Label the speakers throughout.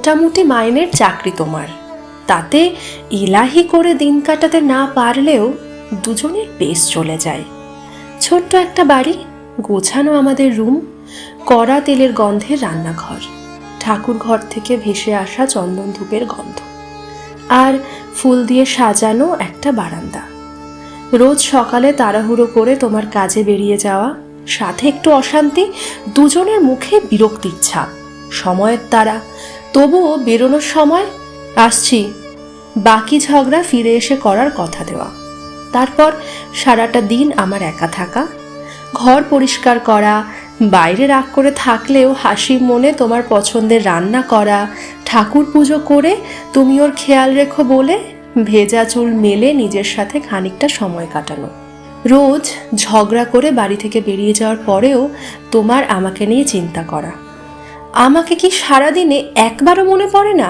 Speaker 1: মোটামুটি মাইনের চাকরি তোমার, তাতে ইলাহি করে দিন কাটাতে না পারলেও দুজনের বেশ চলে যায়। ছোট্ট একটা বাড়ি, গোছানো আমাদের রুম, কড়া তেলের গন্ধে রান্নাঘর, ঠাকুর ঘর থেকে ভেসে আসা চন্দন ধূপের গন্ধ, আর ফুল দিয়ে সাজানো একটা বারান্দা। রোজ সকালে তাড়াহুড়ো করে তোমার কাজে বেরিয়ে যাওয়া, সাথে একটু অশান্তি, দুজনের মুখে বিরক্তির ছাপ, সময়ের তাড়া, তবুও বেরোনোর সময় আসছি, বাকি ঝগড়া ফিরে এসে করার কথা দেওয়া। তারপর সারাটা দিন আমার একা থাকা, ঘর পরিষ্কার করা, বাইরে রাগ করে থাকলেও হাসি মনে তোমার পছন্দের রান্না করা, ঠাকুর পুজো করে তুমি ওর খেয়াল রেখো বলে ভেজা চুল মেলে নিজের সাথে খানিকটা সময় কাটানো। রোজ ঝগড়া করে বাড়ি থেকে বেরিয়ে যাওয়ার পরেও তোমার আমাকে নিয়ে চিন্তা করা। আমাকে কি সারাদিনে একবারও মনে পড়ে না?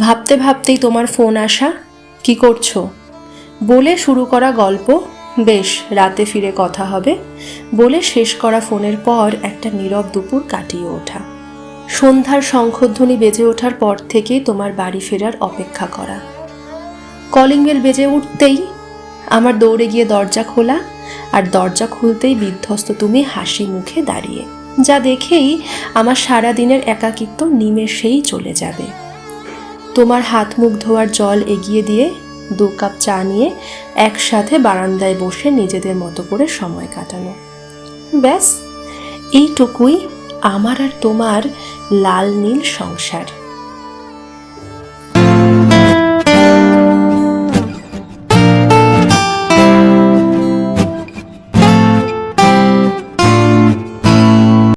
Speaker 1: ভাবতে ভাবতেই তোমার ফোন আসা, কি করছো বলে শুরু করা গল্প, বেশ রাতে ফিরে কথা হবে বলে শেষ করা ফোনের পর একটা নীরব দুপুর কাটিয়ে ওঠা। সন্ধ্যার শঙ্খধ্বনি বেজে ওঠার পর থেকেই তোমার বাড়ি ফেরার অপেক্ষা করা। কলিং বেল বেজে উঠতেই আমার দৌড়ে গিয়ে দরজা খোলা, আর দরজা খুলতেই বিধ্বস্ত তুমি হাসি মুখে দাঁড়িয়ে, যা দেখেই আমার সারা দিনের একাকিত্ব নিমেষেই চলে যাবে। তোমার হাত মুখ ধোয়ার জল এগিয়ে দিয়ে 2 কাপ চা নিয়ে একসাথে বারান্দায় বসে নিজেদের মতো করে সময় কাটানো। ব্যাস এইটুকুই আমার আর তোমার লাল নীল সংসার।